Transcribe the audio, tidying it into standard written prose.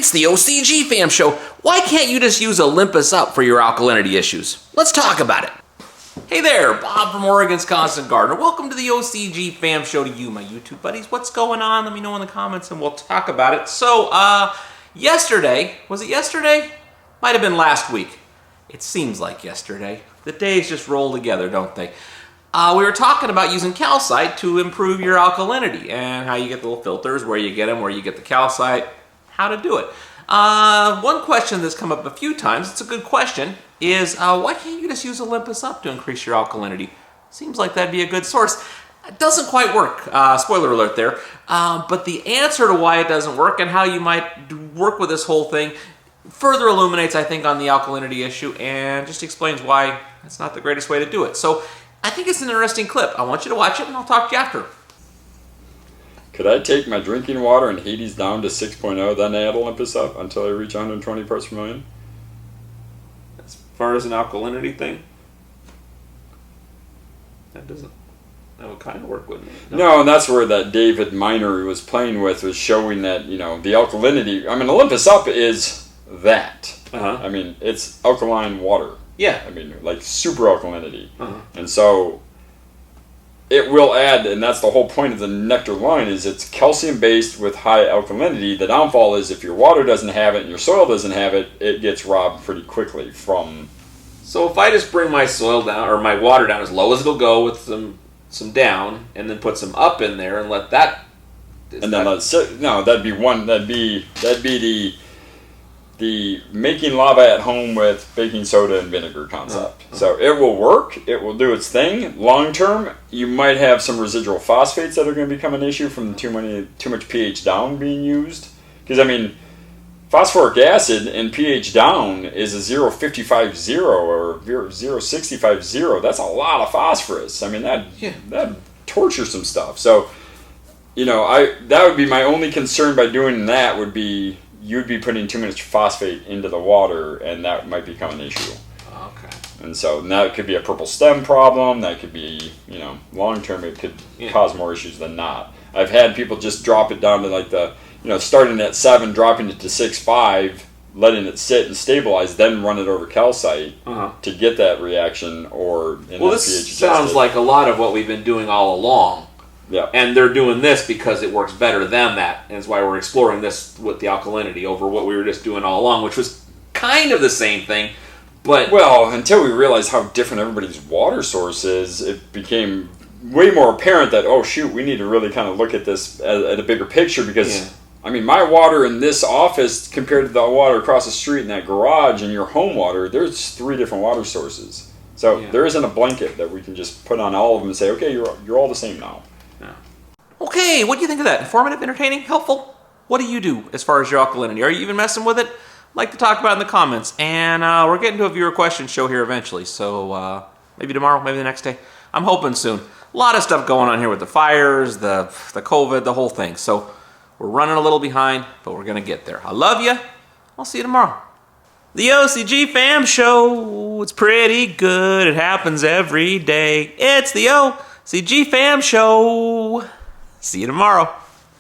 It's the OCGFAM show. Why can't you just use Olympus Up for your alkalinity issues? Let's talk about it. Hey there, Bob from Oregon's Constant Gardener. Welcome to the OCGFAM show to you, my YouTube buddies. What's going on? Let me know in the comments and we'll talk about it. So, yesterday, was it yesterday? Might have been last week. It seems like yesterday. The days just roll together, don't they? We were talking about using calcite to improve your alkalinity and how you get the little filters, where you get them, where you get the calcite, how to do it. One question that's come up a few times, it's a good question, is why can't you just use Olympus Up to increase your alkalinity? Seems like that'd be a good source. It doesn't quite work, spoiler alert there, but the answer to why it doesn't work and how you might work with this whole thing further illuminates, I think, on the alkalinity issue and just explains why it's not the greatest way to do it. So I think it's an interesting clip. I want you to watch it and I'll talk to you after. Could I take my drinking water in Hades down to 6.0, then add Olympus Up until I reach 120 parts per million? As far as an alkalinity thing, that would kind of work, wouldn't it? No, and that's where that David Miner was playing with, was showing that, you know, the alkalinity, I mean, Olympus Up is that. I mean, it's alkaline water. Yeah. I mean, like super alkalinity. And so it will add, and that's the whole point of the nectar line, is it's calcium based with high alkalinity. The downfall is if your water doesn't have it and your soil doesn't have it, it gets robbed pretty quickly from... So if I just bring my soil down, or my water down as low as it'll go with some down, and then put some up in there and let that... And then let it sit, no, that'd be the making lava at home with baking soda and vinegar concept. So it will work, it will do its thing. Long term, you might have some residual phosphates that are going to become an issue from too much pH down being used. Because I mean, phosphoric acid and pH down is a 0.550 or 0.650. That's a lot of phosphorus. I mean, that tortures some stuff. So, you know, that would be my only concern by doing that, would be you'd be putting too much phosphate into the water, and that might become an issue. Okay. And so that could be a purple stem problem. That could be, you know, long term it could cause more issues than not. I've had people just drop it down to like the, you know, starting at 7, dropping it to 6.5, letting it sit and stabilize, then run it over calcite to get that reaction. Or well, this sounds like a lot of what we've been doing all along. Yeah. And they're doing this because it works better than that. And that's why we're exploring this with the alkalinity over what we were just doing all along, which was kind of the same thing. But well, until we realized how different everybody's water source is, it became way more apparent that, oh shoot, we need to really kind of look at this at a bigger picture, because I mean, my water in this office compared to the water across the street in that garage and your home water, there's 3 different water sources. So there isn't a blanket that we can just put on all of them and say, okay, you're all the same now. Okay, what do you think of that? Informative, entertaining, helpful? What do you do as far as your alkalinity? Are you even messing with it? Like to talk about it in the comments. And we're getting to a viewer question show here eventually, so maybe tomorrow, maybe the next day. I'm hoping soon. A lot of stuff going on here with the fires, the COVID, the whole thing. So we're running a little behind, but we're going to get there. I love you. I'll see you tomorrow. The OCGFAM show, it's pretty good. It happens every day. It's the OCGFAM show. See you tomorrow.